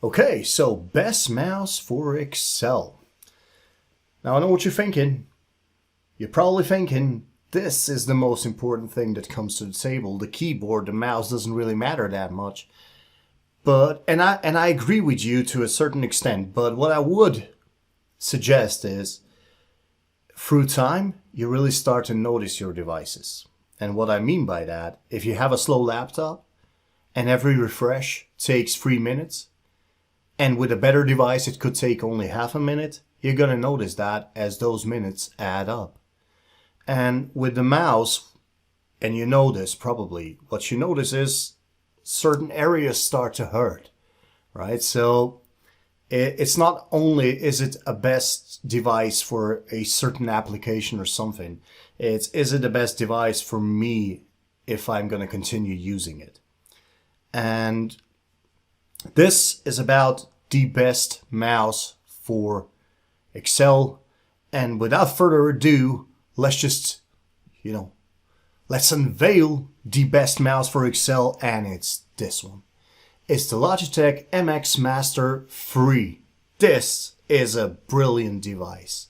Okay, so best mouse for Excel. Now I know what you're thinking. You're probably thinking, this is the most important thing that comes to the table. The keyboard, the mouse doesn't really matter that much. But, and I agree with you to a certain extent, but what I would suggest is, through time, you really start to notice your devices. And what I mean by that, if you have a slow laptop, and every refresh takes 3 minutes, and with a better device it could take only half a minute, you're gonna notice that as those minutes add up. And with the mouse, and you know this probably, what you notice is certain areas start to hurt, right? So it's not only is it a best device for a certain application or something, it's is it the best device for me if I'm gonna continue using it. And this is about the best mouse for Excel. And without further ado, let's just, let's unveil the best mouse for Excel, and it's this one. It's the Logitech MX Master 3. This is a brilliant device.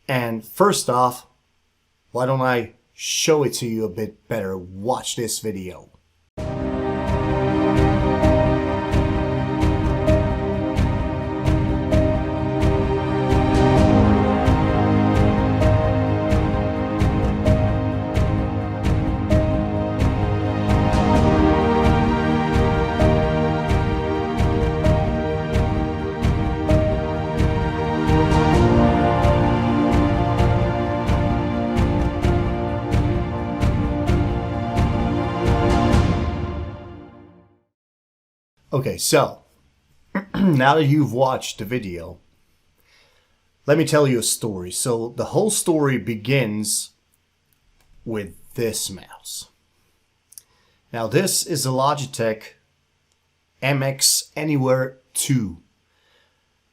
And first off, why don't I show it to you a bit better? Watch this video. Okay, so now that you've watched the video, let me tell you a story. So the whole story begins with this mouse. Now this is a Logitech MX Anywhere 2.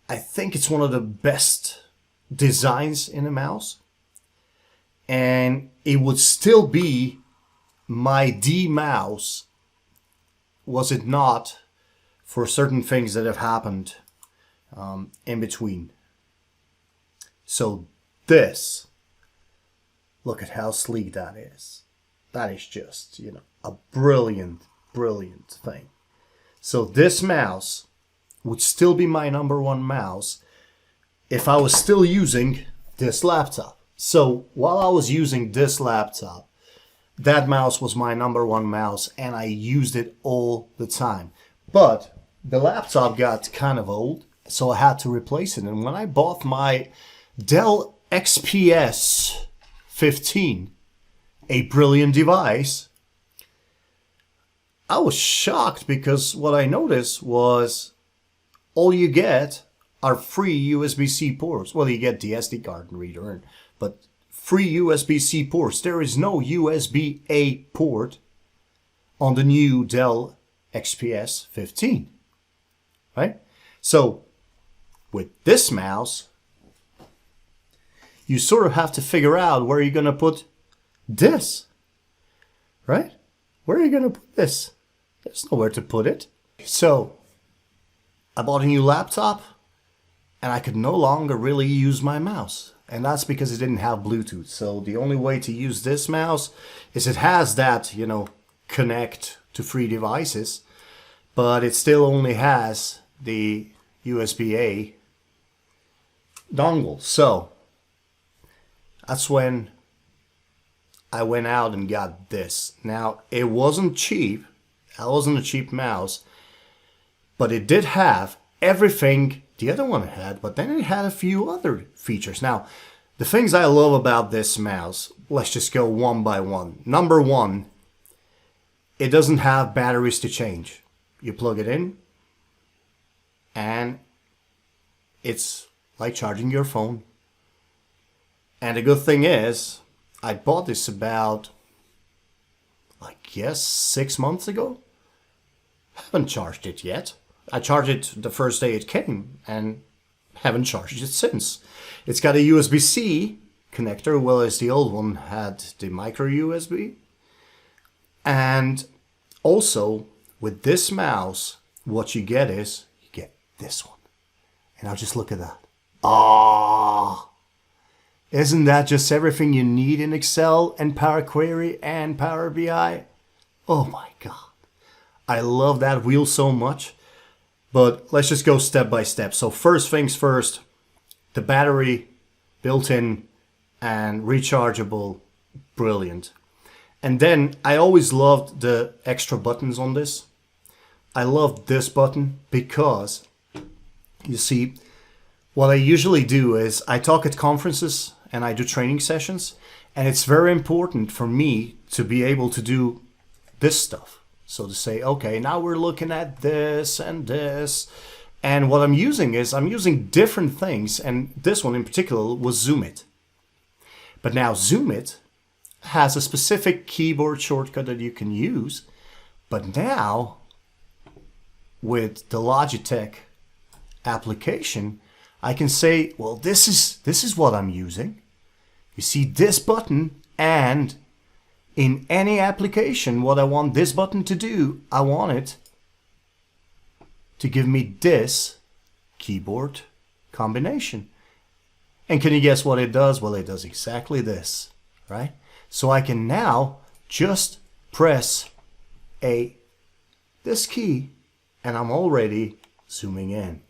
I think it's one of the best designs in a mouse. And it would still be my D mouse, was it not for certain things that have happened in between. So this, look at how sleek that is. That is just, a brilliant, brilliant thing. So this mouse would still be my #1 mouse if I was still using this laptop. So while I was using this laptop, that mouse was my #1 mouse, and I used it all the time. But the laptop got kind of old, so I had to replace it. And when I bought my Dell XPS 15, a brilliant device, I was shocked because what I noticed was all you get are free USB-C ports. Well, you get the SD card reader, but free USB-C ports. There is no USB-A port on the new Dell XPS 15. Right? So with this mouse, you sort of have to figure out where you're going to put this. Right? Where are you going to put this? There's nowhere to put it. So I bought a new laptop and I could no longer really use my mouse. And that's because it didn't have Bluetooth. So the only way to use this mouse is it has that, connect to 3 devices, but it still only has the USB-A dongle. So that's when I went out and got this. Now it wasn't cheap. That wasn't a cheap mouse, but it did have everything the other one had, but then it had a few other features. Now the things I love about this mouse, let's just go one by one. #1, it doesn't have batteries to change. You plug it in, and it's like charging your phone. And the good thing is, I bought this about, I guess, 6 months ago. Haven't charged it yet. I charged it the first day it came, and haven't charged it since. It's got a USB-C connector, whereas the old one had the micro USB. And also with this mouse, what you get is you get this one. And now just look at that. Ah, isn't that just everything you need in Excel and Power Query and Power BI? Oh my God. I love that wheel so much. But let's just go step by step. So first things first, the battery built-in and rechargeable, brilliant. And then I always loved the extra buttons on this. I love this button because, you see, what I usually do is I talk at conferences and I do training sessions, and it's very important for me to be able to do this stuff. So to say, okay, now we're looking at this and this. And what I'm using is I'm using different things, and this one in particular was Zoomit. But now Zoomit has a specific keyboard shortcut that you can use, but now with the Logitech application, I can say, well, this is what I'm using. You see this button, and in any application, what I want this button to do, I want it to give me this keyboard combination. And can you guess what it does? Well, it does exactly this, right? So I can now just press this key, and I'm already zooming in.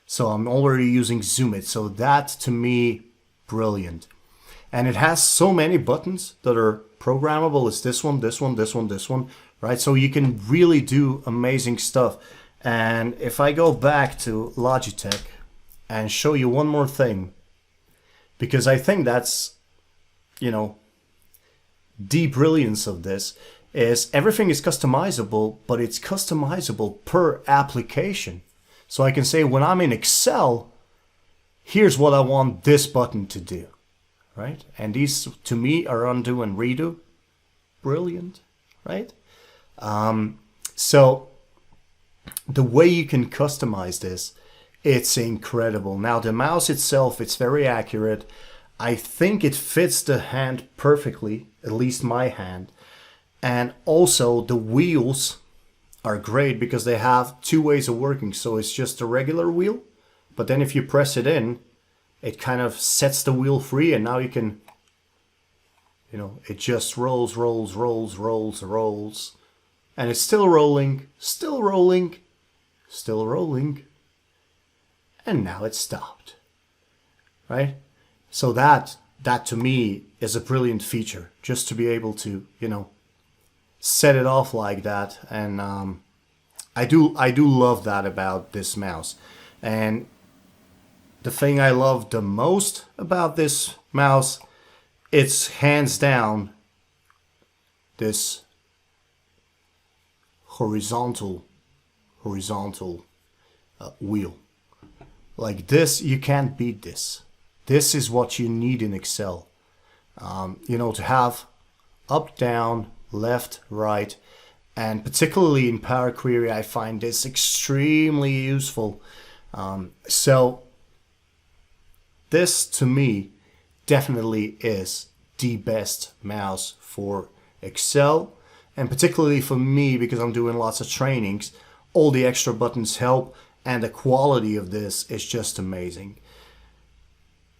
So I'm already using Zoomit. So that, to me, brilliant. And it has so many buttons that are programmable. It's this one, this one, this one, this one, right? So you can really do amazing stuff. And if I go back to Logitech and show you one more thing, because I think that's, you know, the brilliance of this is everything is customizable, but it's customizable per application. So I can say when I'm in Excel, here's what I want this button to do, right? And these to me are undo and redo. Brilliant, right? So the way you can customize this, it's incredible. Now the mouse itself, it's very accurate. I think it fits the hand perfectly, at least my hand. And also the wheels are great because they have two ways of working. So it's just a regular wheel, but then if you press it in, it kind of sets the wheel free, and now you can, you know, it just rolls, rolls, rolls, rolls, rolls. And it's still rolling, still rolling, still rolling. And now it's stopped, right? So that to me is a brilliant feature, just to be able to, you know, set it off like that. And I do love that about this mouse. And the thing I love the most about this mouse, it's hands down this horizontal wheel. Like this, you can't beat this. This is what you need in Excel. You know, to have up, down, left, right, and particularly in Power Query, I find this extremely useful. So this, to me, definitely is the best mouse for Excel, and particularly for me because I'm doing lots of trainings. All the extra buttons help, and the quality of this is just amazing.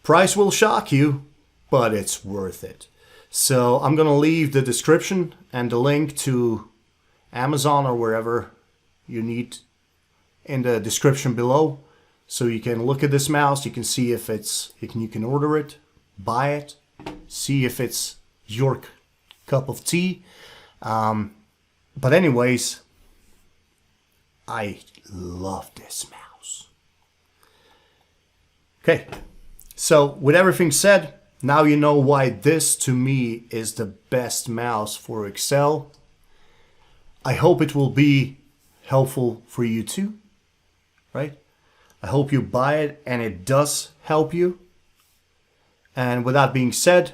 Price will shock you, but it's worth it. So I'm going to leave the description and the link to Amazon or wherever you need in the description below. So you can look at this mouse, you can see if it's, you can order it, buy it, see if it's your cup of tea. But anyways, I love this mouse. Okay, so with everything said, now you know why this to me is the best mouse for Excel. I hope it will be helpful for you too, right? I hope you buy it and it does help you. And with that being said,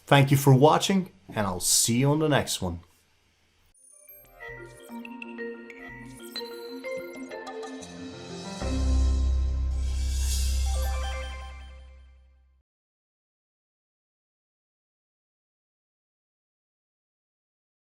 thank you for watching, and I'll see you on the next one.